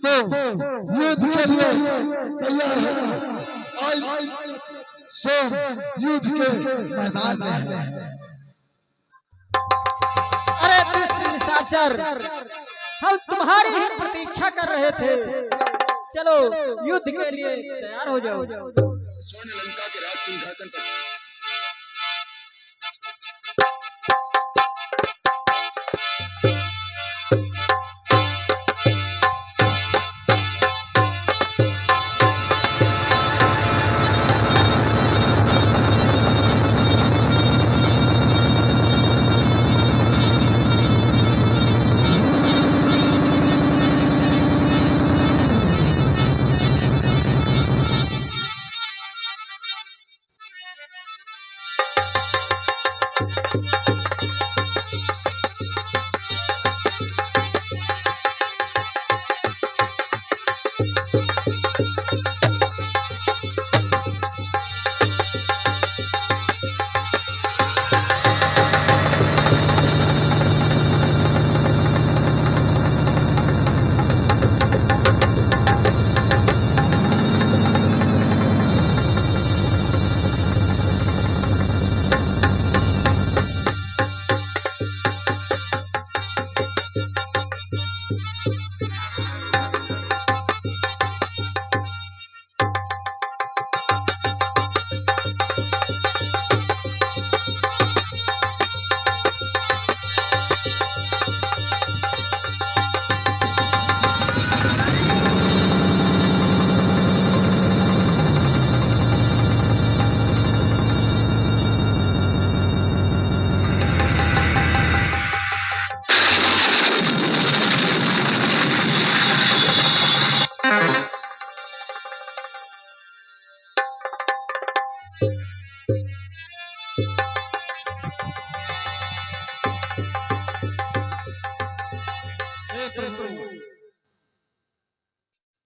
तो युद्ध के लिए तैयार है। सो युद्ध के मैदान में है। अरे दुष्ट निशाचर, हम तुम्हारी ही प्रतीक्षा कर रहे थे। चलो युद्ध के लिए तैयार हो जाओ। स्वर्ण लंका के राज सिंहासन पर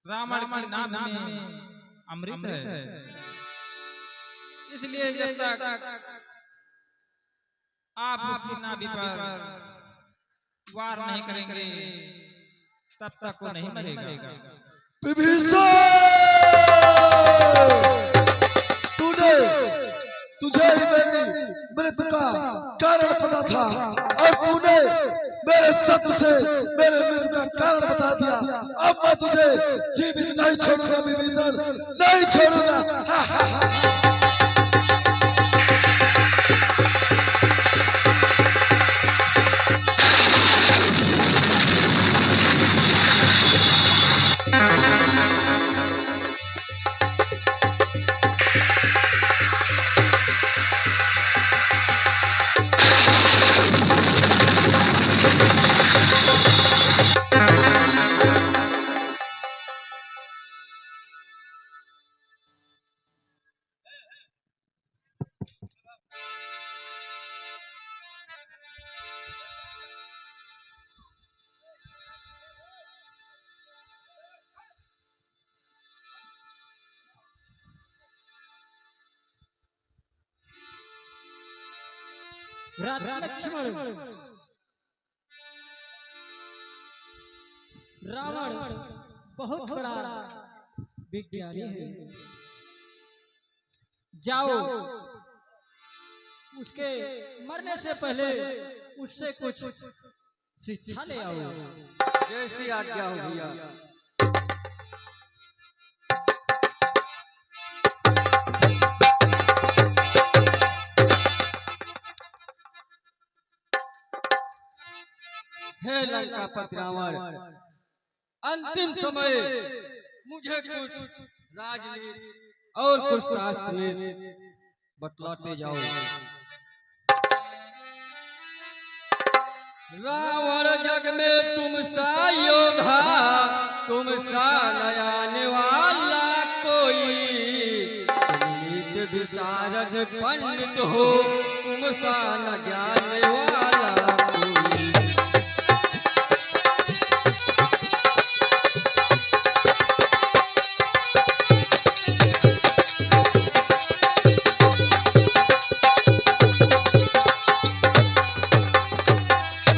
रावण की नाभ में अमृत है, इसलिए जब तक आप उसकी नाभि पर वार नहीं करेंगे तब तक वो नहीं मरेगा। विभीषण, तुझे ही मेरी मृत्यु का कारण पता था और तूने मेरे शत्रु से मेरे मृत्यु का कारण बता दिया। अब मैं तुझे जीवित नहीं छोड़ूंगा विभीषण, नहीं छोड़ूंगा। लक्ष्मण, रावण बहुत बड़ा विज्ञानी है। जाओ उसके मरने से पहले उससे कुछ शिक्षा ले आओ। जैसी आज्ञा हो भैया। हे लंकापति रावण, अंतिम समय मुझे कुछ राजनीति और कुछ शास्त्र में बतलाते जाओ। रावण जग में तुम सा योद्धा, तुम सा नया निवाला। नारद पंडित हो तुम सा न ज्ञान वाला कोई।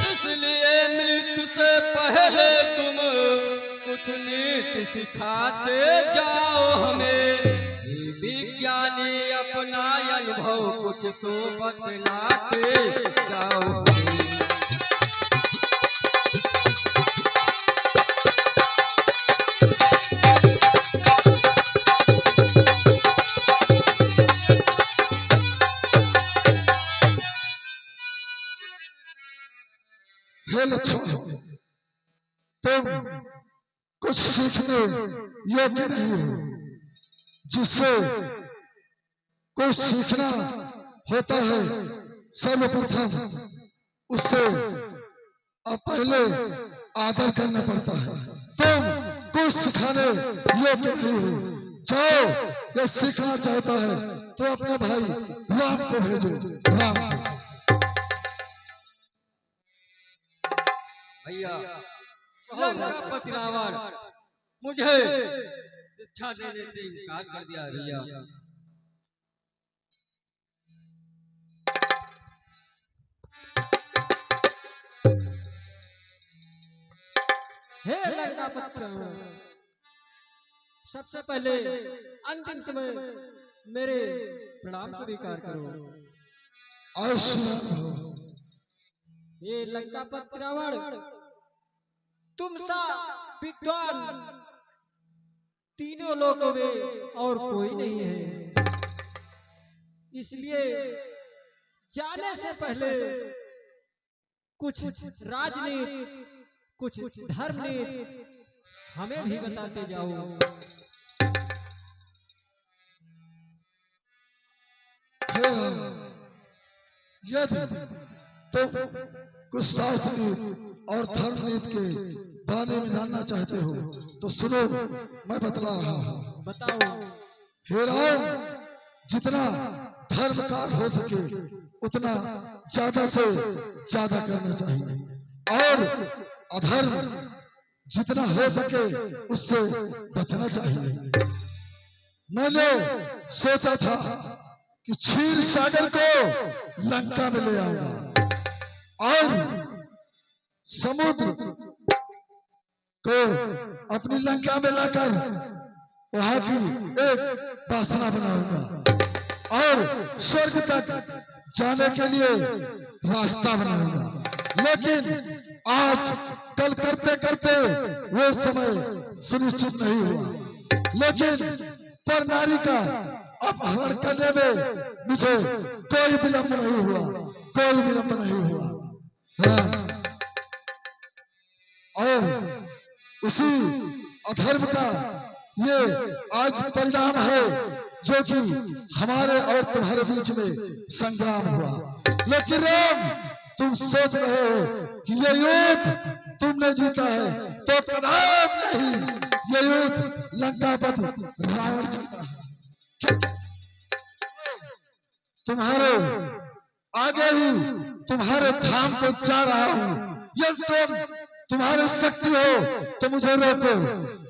इसलिए मृत्यु से पहले तुम कुछ नीति सिखाते जाओ हमें, हे विज्ञानी अपना अनुभव कुछ तो बतलाते जाओ हमें। हे लक्ष्मण, तुम कुछ सीखने योग्य नहीं हो। जिससे कुछ सीखना होता है सर्वप्रथम उससे पहले आदर करना पड़ता है। तुम कुछ सिखाने योग्य नहीं हो। जाओ, ये सीखना चाहता है तो अपने भाई राम को भेजो। राम को। भैया लंकापति रावण मुझे शिक्षा देने से इनकार कर दिया भैया। हे लंकापति, सबसे पहले अंतिम समय मेरे प्रणाम स्वीकार करो। ये लंकापति रावण, तुम सा विद्वान तीनों लोगों में और कोई नहीं है। इसलिए जाने से पहले कुछ राजनीति, कुछ धर्मनीति हमें भी बताते जाओ। हे राम, यदि तुम कुछ शास्त्र और धर्म नीति के बारे में जानना चाहते हो तो सुनो, मैं बतला रहा हूँ। बताओ। हे राम, जितना धर्म कार्य हो सके उतना ज्यादा से ज्यादा करना चाहिए और अधर्म जितना हो सके उससे बचना चाहिए। मैंने सोचा था कि क्षीर सागर को लंका में ले आऊंगा और समुद्र को अपनी लंका में लाकर वहां की एक वासना बनाऊंगा और स्वर्ग तक जाने के लिए रास्ता बनाऊंगा। लेकिन आज कल करते करते वो समय सुनिश्चित नहीं हुआ। लेकिन पर नारी का अपहरण करने में मुझे कोई विलंब नहीं हुआ, कोई विलंब नहीं हुआ। हाँ। और उसी अधर्म का ये आज परिणाम है जो कि हमारे और तुम्हारे बीच में संग्राम हुआ। लेकिन राम, तुम सोच रहे हो कि ये युद्ध तुमने जीता है, तो कदाप नहीं, ये युद्ध लंकापति रावण जीता है। तुम्हारे आगे ही तुम्हारे धाम को जा रहा हूं। यदि तुम्हारे शक्ति हो तो मुझे रोको,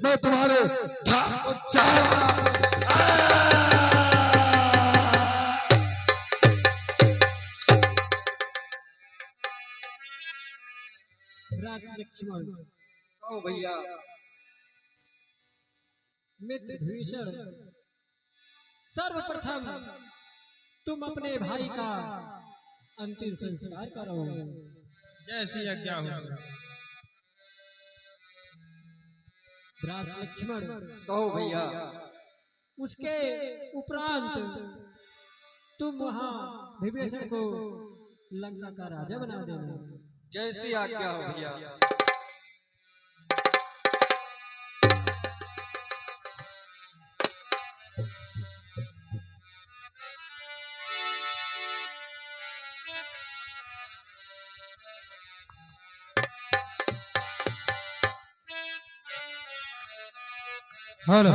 मैं तुम्हारे धाम को जा रहा हूं। लक्ष्मण, ओ भैया, मित्र भीषण, सर्वप्रथम तुम अपने भाई का अंतिम संस्कार करो। जैसी आज्ञा हो। लक्ष्मण, कहो भैया। उसके उपरांत तुम वहां विभीषण को लंका का राजा बना देना। जैसी आज्ञा हो भैया। हेलो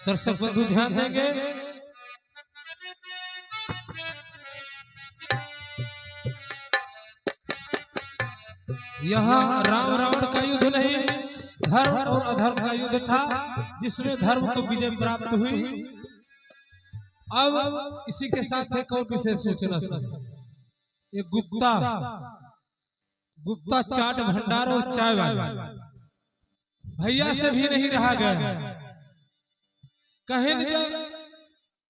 दर्शक बंधु ध्यान देंगे, यहाँ राम रावण का युद्ध नहीं, धर्म और अधर्म का युद्ध था, जिसमें धर्म को विजय प्राप्त हुई। अब इसी के साथ एक और विशेष सूचना सुनिए। ये गुप्ता चाट भंडार और चाय वाला भैया से भी नहीं रहा गया। कहीं न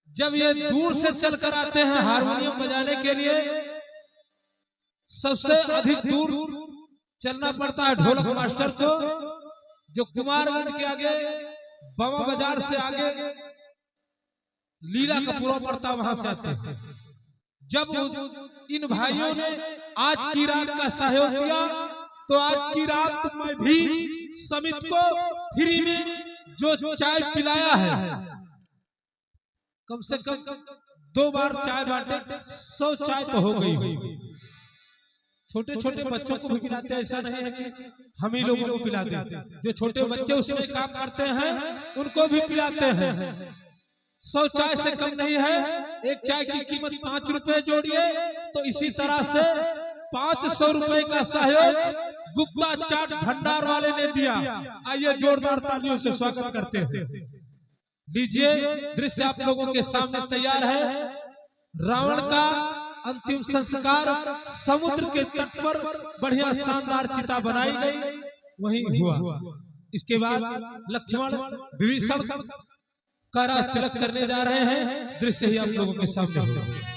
जब ये दूर से चलकर आते हैं हारमोनियम बजाने के लिए, सबसे अधिक दूर चलना पड़ता है ढोलक मास्टर को, जो कुमारगंज के आगे बमा बाजार से आगे लीला कपूरा पड़ता, वहां से आते हैं। जब इन भाइयों ने आज की रात का सहयोग किया, तो आज की रात में भी समित को फ्री में जो चाय पिलाया है, कम से कम 2 बार चाय बांटे, 100 चाय तो हो गई। छोटे छोटे बच्चों को भी पिलाते हैं, ऐसा नहीं है कि हम ही लोगों को पिलाते हैं। जो छोटे बच्चे उसमें काम करते हैं उनको भी पिलाते हैं। 100 चाय से कम नहीं है। एक चाय की कीमत 5 रुपए जोड़िए, तो इसी तरह से 500 रुपए का सहयोग गुप्ता चाट भंडार वाले ने दिया। आइए जोरदार तालियों से स्वागत करते हैं। लीजिए, दृश्य आप लोगों के सामने तैयार है। रावण का अंतिम संस्कार समुद्र के तट पर बढ़िया शानदार चिता बनाई गई, वहीं हुआ। इसके बाद लक्ष्मण विभीषण का राज तिलक करने जा रहे हैं। दृश्य ही आप लोगों के सामने होगा।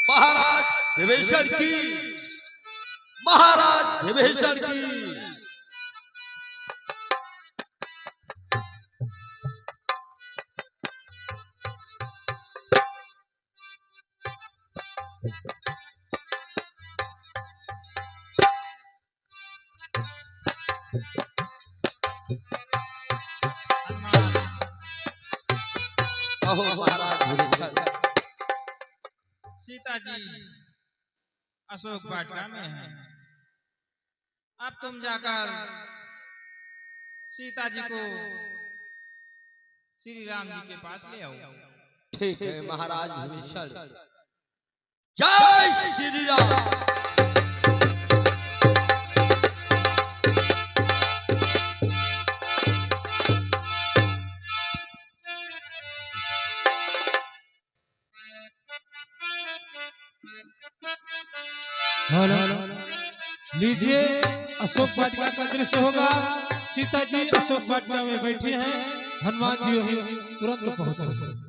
महाराज विभीषण की, महाराज विभीषण की। अहो महाराज विभीषण, सीता जी अशोक वाटिका में है। अब तुम जाकर सीता जी को श्री राम जी के पास ले आओ। ठीक है महाराज विभीषण। जय श्री राम। लीजिए, अशोक वाटिका का दृश्य होगा। सीता जी अशोक वाटिका में बैठी हैं, हनुमान जी वहीं तुरंत पहुंच रहे हैं।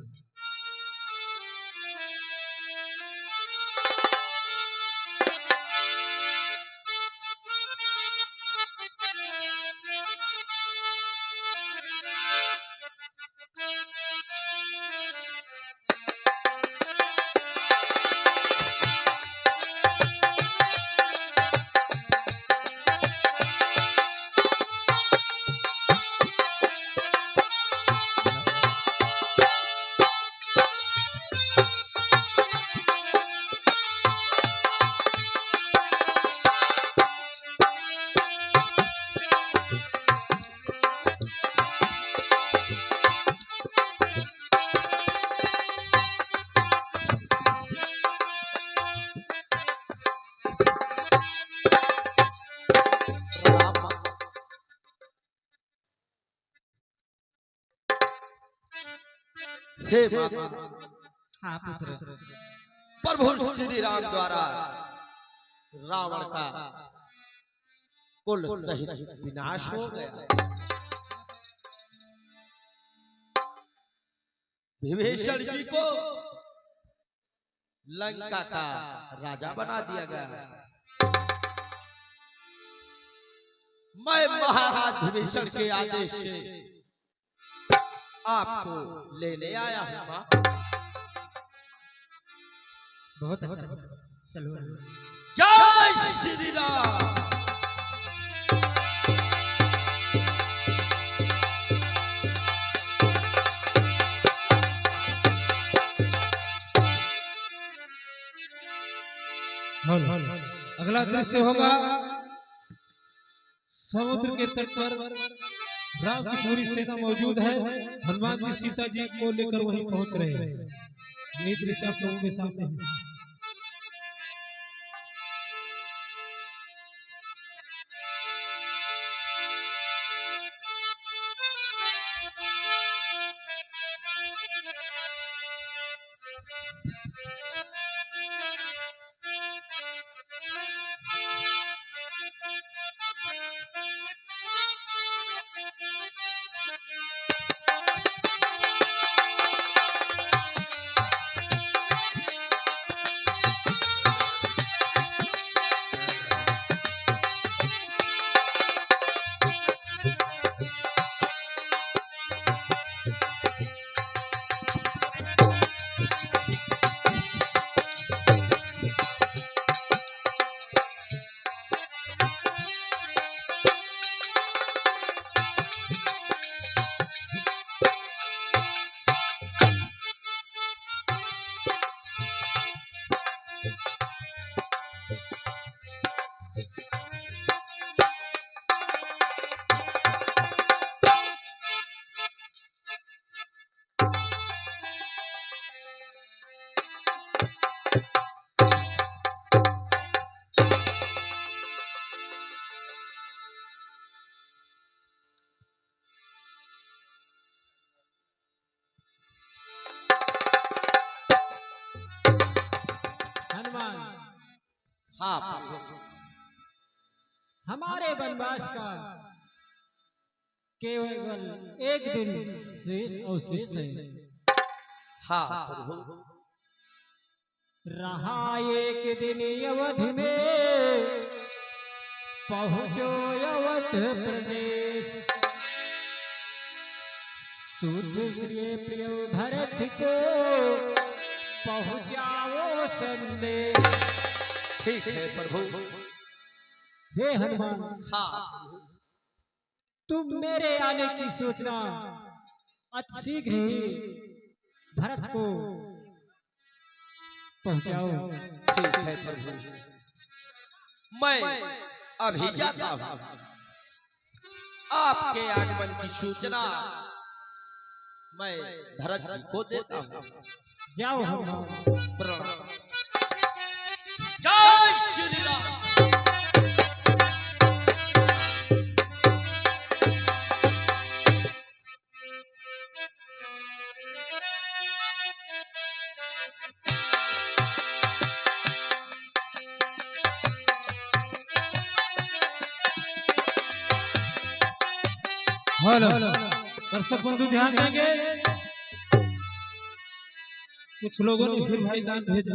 हे माता, हाँ पुत्र, प्रभु श्री राम द्वारा रावण का कुल सहित विनाश हो गया। विभीषण जी को लंका का राजा बना दिया गया। मैं महाराज विभीषण के आदेश से आपको लेने आया हूँ। बहुत अच्छा, चलो। जय श्री राम। अगला दृश्य होगा समुद्र के तट पर राम की पूरी सेना मौजूद है। हनुमान जी सीता जी को लेकर वहीं पहुंच रहे हैं। यही दृश्य आप लोगों के सामने है। हाँ, हमारे वनवास का केवल एक दिन शेष अवशेष है। हाँ प्रभु। रहा एक दिन अवधि में पहुँचो अवध प्रदेश, सूर्य प्रिय भरत को पहुँचाओ संदेश। ठीक है प्रभु। हे हनुमान, हाँ तुम मेरे आने की सूचना शीघ्र ही भरत को पहुंचाओ। ठीक है प्रभु, मैं अभी जाता हूँ। आपके आगमन की सूचना मैं भरत जी को देता हूँ। जाओ हनुमान। प्रणाम। जय श्री राम। हेलो दर्शक बंधु ध्यान देंगे। कुछ लोगों ने फिर भाई दान भेजा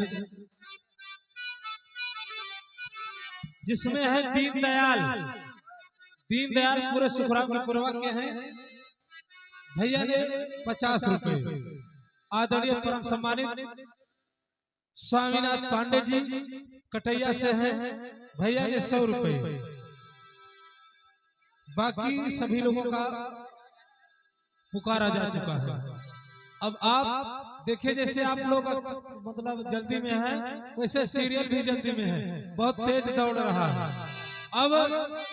जिसमें है दीनदयाल। दीनदयाल पूरे सुखराम के पुरवा के हैं। भैया ने 50 रुपए। आदरणीय परम सम्मानित स्वामीनाथ पांडे जी कटैया से हैं, भैया ने 100 रुपए। बाकी सभी लोगों का पुकारा जा चुका है। अब आप देखिए, जैसे आप लोग मतलब जल्दी में हैं, वैसे सीरियल भी जल्दी में है, बहुत तेज दौड़ रहा है। अब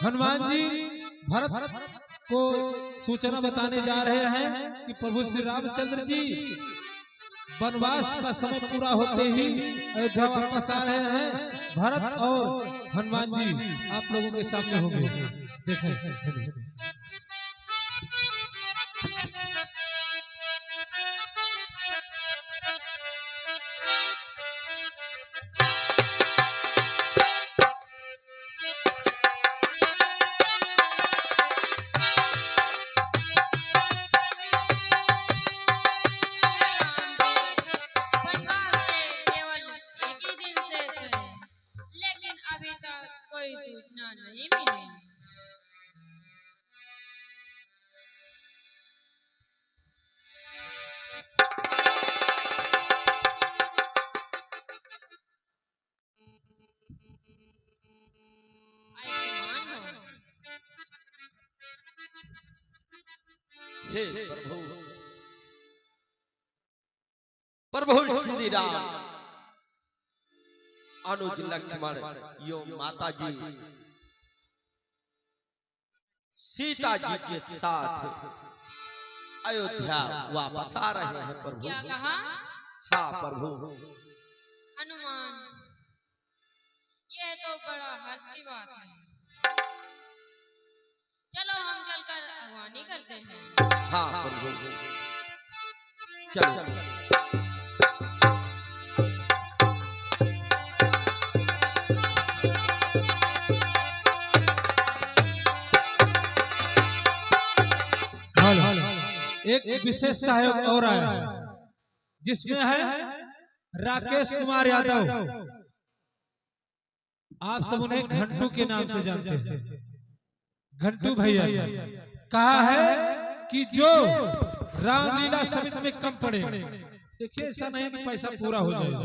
हनुमान जी भरत को सूचना बताने जा रहे हैं कि प्रभु श्री रामचंद्र जी वनवास का समय पूरा होते ही अयोध्या वापस आ रहे हैं। भरत और हनुमान जी आप लोगों के सामने होंगे। देखें कोई सूचना नहीं मिली। हे प्रभु, प्रभु श्री राम, अनुज लक्ष्मण यो माता जी सीता जी के साथ अयोध्या वापस आ रहे हैं प्रभु। क्या कहा? हाँ प्रभु। हनुमान, यह तो बड़ा हर्ष की बात है। चलो हम चलकर अगवानी करते हैं। हाँ प्रभु चलो। एक विशेष सहयोग और आया जिसमें है राकेश कुमार यादव। आप सब उन्हें घंटू के नाम से जानते हैं। घंटू भैया कहा है कि जो रामलीला समिति में कम पड़े, देखिए ऐसा नहीं कि पैसा पूरा हो जाएगा,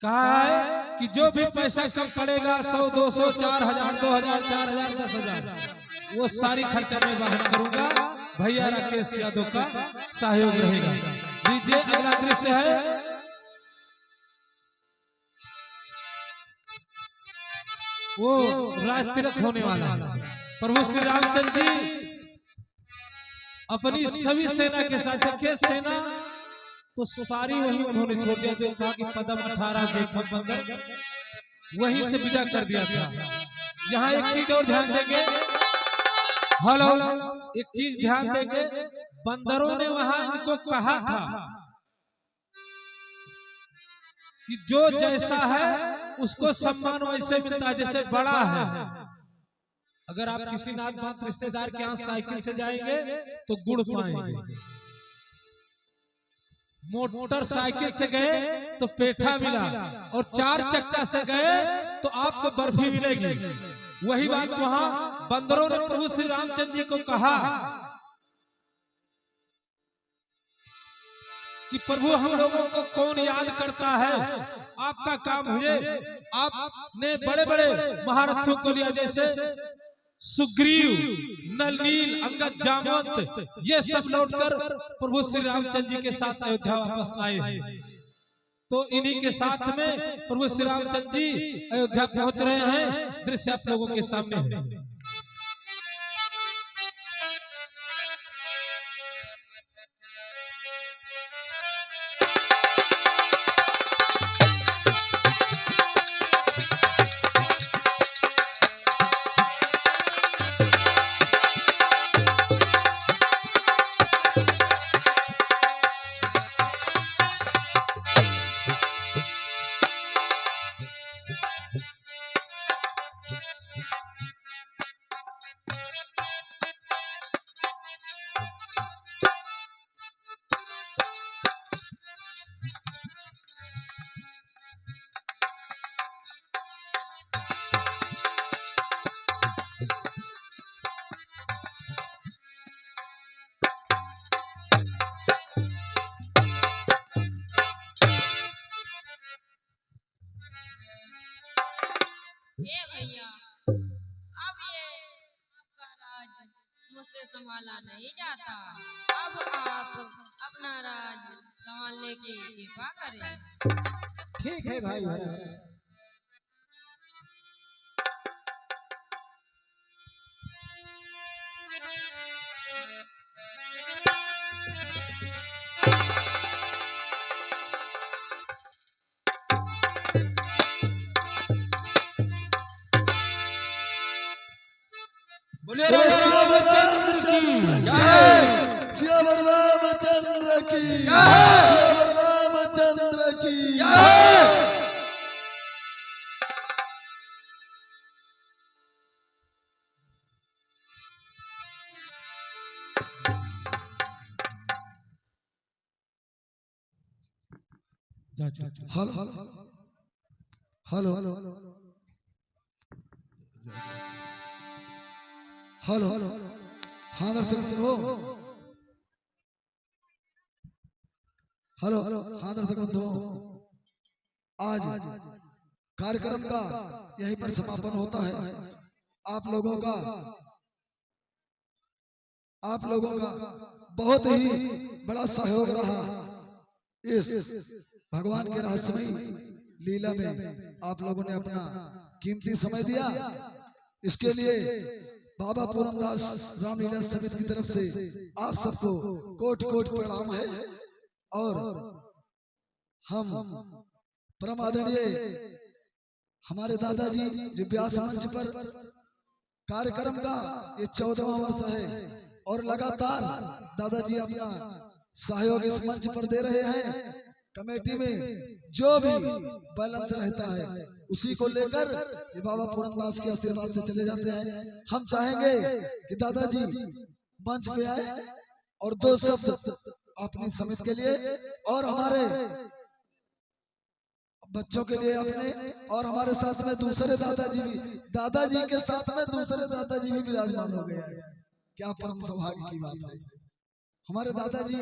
कहा है कि जो भी पैसा कम पड़ेगा 100, 200, 4000, 2000, 4000, 10,000 वो सारी खर्चा मैं वहन करूंगा। भैया राकेश यादव का सहयोग रहेगा। लीजिए अगला दृश्य है वो राजतिलक होने वाला है। प्रभु श्री रामचंद्र जी अपनी सभी सेना के साथ, देखिए सेना तो सारी वही उन्होंने छोड़ दिया, जो कहा कि पदम 18 जेठम बंदर वहीं से विदा कर दिया था। यहाँ एक चीज और ध्यान देंगे, हेलो, एक चीज ध्यान देंगे, बंदरों ने वहां इनको कहा था कि जो जैसा है उसको सम्मान वैसे मिलता है जैसे बड़ा है। अगर आप किसी नात बात रिश्तेदार के यहाँ साइकिल से जाएंगे तो गुड़ पाएंगे, मोटरसाइकिल से गए तो पेठा मिला, और 4 चक्का से गए तो आपको बर्फी मिलेगी। वही बात वहां बंदरों ने प्रभु श्री रामचंद्र जी को कहा कि प्रभु हम लोगों को कौन याद करता है, आपका काम हुए। आपने बड़े बड़े महारथियों को लिया, जैसे सुग्रीव, नल, नील, अंगद, जामवंत, ये सब लौटकर प्रभु श्री रामचंद्र जी के साथ अयोध्या वापस आए हैं। तो इन्हीं के साथ में प्रभु श्री रामचंद्र जी अयोध्या पहुंच रहे हैं। दृश्य आप लोगों के सामने है। ये भैया, अब ये आपका राज मुझसे संभाला नहीं जाता। अब आप अपना राज संभालने की कृपा करें। ठीक है भाई। बोलिए रामचंद्र की जय, श्याम रामचंद्र की जय, श्याम रामचंद्र की जय। Hello hello hello hello hello हाँ दर्शक हो, हेलो हाँ दर्शक बंधु, आज कार्यक्रम का यहीं पर समापन होता है। आप लोगों का बहुत ही बड़ा सहयोग रहा इस भगवान के रहस्यमयी लीला में आप लोगों ने अपना कीमती समय दिया, इसके लिए बाबा पूरनदास रामलीला समिति की तरफ से आप सबको कोट कोट प्रणाम है। और हम परम आदरणीय हमारे दादाजी जो व्यास मंच पर कार्यक्रम का ये 14वां वर्ष है और लगातार दादाजी अपना सहयोग इस मंच पर दे रहे हैं। कमेटी में जो भी बैलेंस रहता है उसी को लेकर ये बाबा पूरनदास के आशीर्वाद से चले जाते हैं। हम चाहेंगे कि दादाजी मंच पे आए और 2 शब्द अपनी समिति के लिए और हमारे बच्चों के लिए अपने, और हमारे साथ में दूसरे दादाजी भी, दादाजी के साथ में दूसरे दादाजी भी विराजमान हो गए आज। क्या परम सौभाग्य की बात है। हमारे दादाजी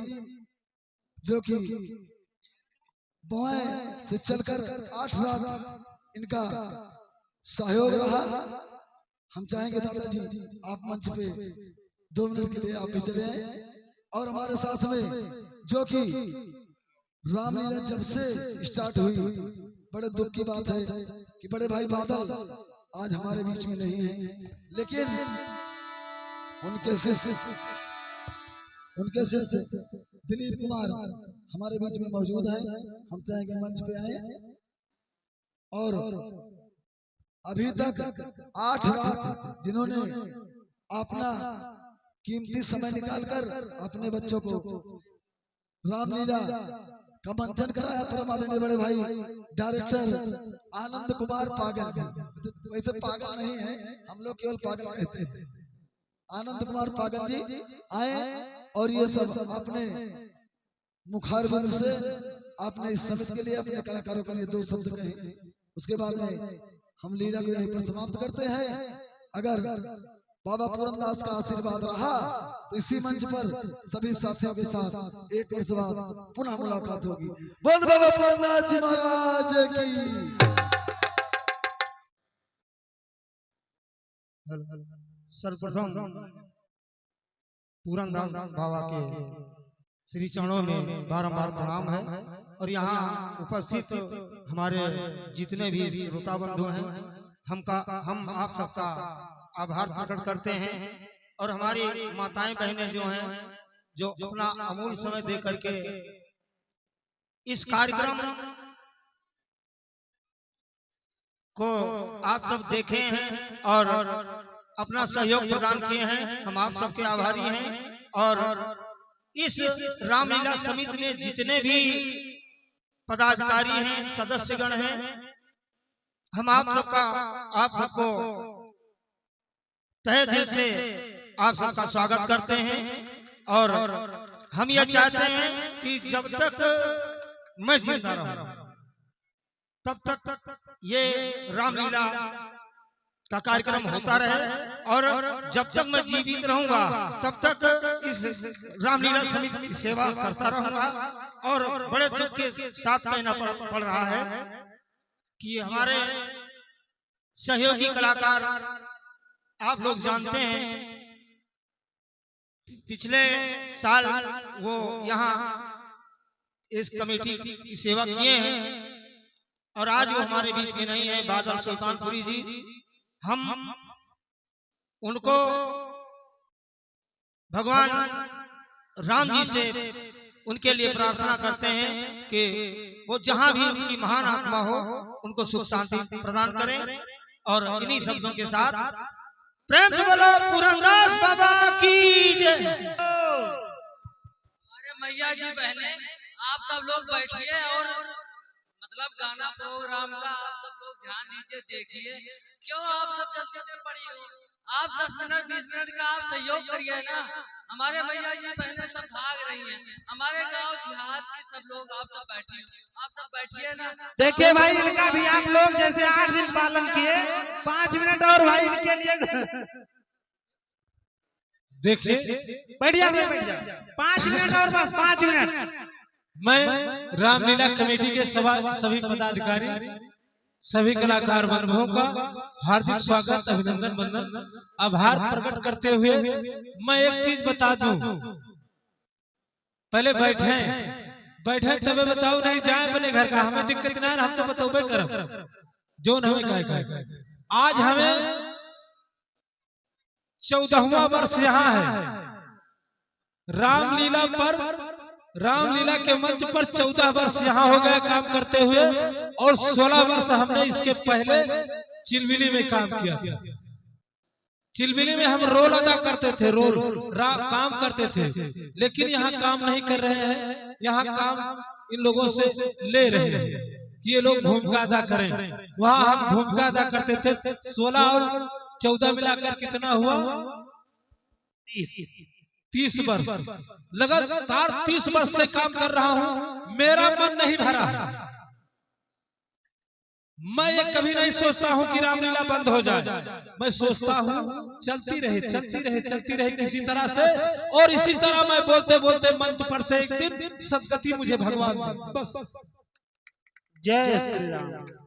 जो कि बुआएं से चलकर 8 रात इनका सहयोग रहा। हम चाहेंगे दादाजी आप मंच पे 2 मिनट के लिए आप भी चले आए। और हमारे साथ में जो कि रामलीला जब से स्टार्ट हुई, बड़े दुख की बात है कि बड़े भाई बादल आज हमारे बीच में नहीं है, लेकिन उनके शिष्य दिलीप कुमार हमारे बीच में मौजूद है। हम चाहेंगे मंच पे आए। और अभी तक 8 रात जिन्होंने अपना कीमती समय निकालकर अपने बच्चों को रामलीला का मंचन कराया, परम आदरणीय बड़े भाई डायरेक्टर आनंद कुमार पागल जी, वैसे पागल नहीं है, हम लोग केवल पागल कहते हैं। आनंद कुमार पागल जी आए और ये सब अपने मुखारबिंद से आपने इस समिति के लिए, अपने कलाकारों के लिए 2 शब्द कहे। उसके बाद में हम लीला को यहीं पर समाप्त करते हैं। अगर बाबा पूरनदास का आशीर्वाद रहा तो इसी मंच पर सभी साथियों के साथ एक वर्ष बाद पुनः मुलाकात होगी। बोल बाबा पूरनदास जी महाराज की। सर्वप्रथम पूरनदास बाबा के श्री चरणों में बारंबार प्रणाम है। और यहाँ उपस्थित हमारे जितने भी श्रोता बंधु हैं, हम आप सबका आभार प्रकट करते हैं। और हमारी माताएं बहनें जो हैं, जो अपना अमूल्य समय दे करके इस कार्यक्रम को आप सब देखे हैं और अपना सहयोग प्रदान किए हैं, हम आप सबके आभारी हैं। और इस रामलीला समिति में जितने भी पदाधिकारी हैं, सदस्यगण हैं, हम आप सबको तहे दिल से आप सबका स्वागत करते हैं। और हम यह चाहते हैं कि जब तक मैं जिंदा रहूं तब तक ये रामलीला का कार्यक्रम होता रहे, और जब तक मैं जीवित रहूंगा तब तक इस रामलीला समिति की सेवा करता रहूंगा। और बड़े दुख के साथ कहना पड़ रहा है कि हमारे सहयोगी कलाकार, आप लोग जानते हैं, पिछले साल वो यहाँ इस कमेटी की सेवा किए हैं और आज वो हमारे बीच में नहीं है। बादल सुल्तानपुरी जी, हम उनको भगवान राम जी से उनके लिए प्रार्थना करते हैं कि वो जहां भी उनकी महान आत्मा हो उनको सुख शांति प्रदान करें। और इन्हीं शब्दों के साथ प्रेम से बोलो पूरनदास बाबा की जय। अरे मैया जी बहने, आप सब लोग बैठिए और मतलब गाना प्रोग्राम का आप सब लोग ध्यान दीजिए, देखिए। क्यों आप सब जल्दी में पड़ी हो? आप 10 मिनट 20 मिनट का आप सहयोग करिए ना। हमारे मैया जी बहनें सब भाग रही हैं, हमारे गांव देहात के सब लोग आप सब बैठे हो, आप सब बैठिए ना। देखिए भाई, इनका भी आप लोग जैसे 8 दिन पालन किए, 5 मिनट और भाई इनके लिए देखिए, बैठ जाओ 5 मिनट और बस 5 मिनट। मैं रामलीला कमेटी के सभी पदाधिकारी, सभी कलाकार बंधुओं का हार्दिक स्वागत, अभिनंदन, वंदन, आभार प्रकट करते हुए मैं एक चीज बता दूं। पहले बैठे, बैठे तबे बताओ, नहीं जाए अपने घर का, हमें दिक्कत ना है, हम तो बताओ करब जो हमें कहे। आज हमें 14वां वर्ष यहाँ है रामलीला पर, रामलीला के मंच पर 14 वर्ष यहाँ हो गया काम करते हुए, और 16 वर्ष हमने इसके पहले चिलमिली में काम किया था। चिलमिली में हम रोल अदा करते थे, रोल काम करते थे, लेकिन यहाँ काम नहीं कर रहे हैं। यहाँ काम इन लोगों से ले रहे हैं कि ये लोग भूमिका अदा करें। वहाँ हम भूमिका अदा करते थे। 16 और 14 मिलाकर कितना हुआ? 30 वर्ष लगातार 30 वर्ष से काम कर रहा हूँ। मेरा मन नहीं भरा। मैं ये कभी नहीं सोचता हूँ कि रामलीला बंद हो जाए। मैं सोचता हूँ चलती रहे, चलती रहे, चलती रहे किसी तरह से, और इसी तरह मैं बोलते बोलते मंच पर से एक दिन सदगति मुझे भगवान दे। बस जय श्री राम।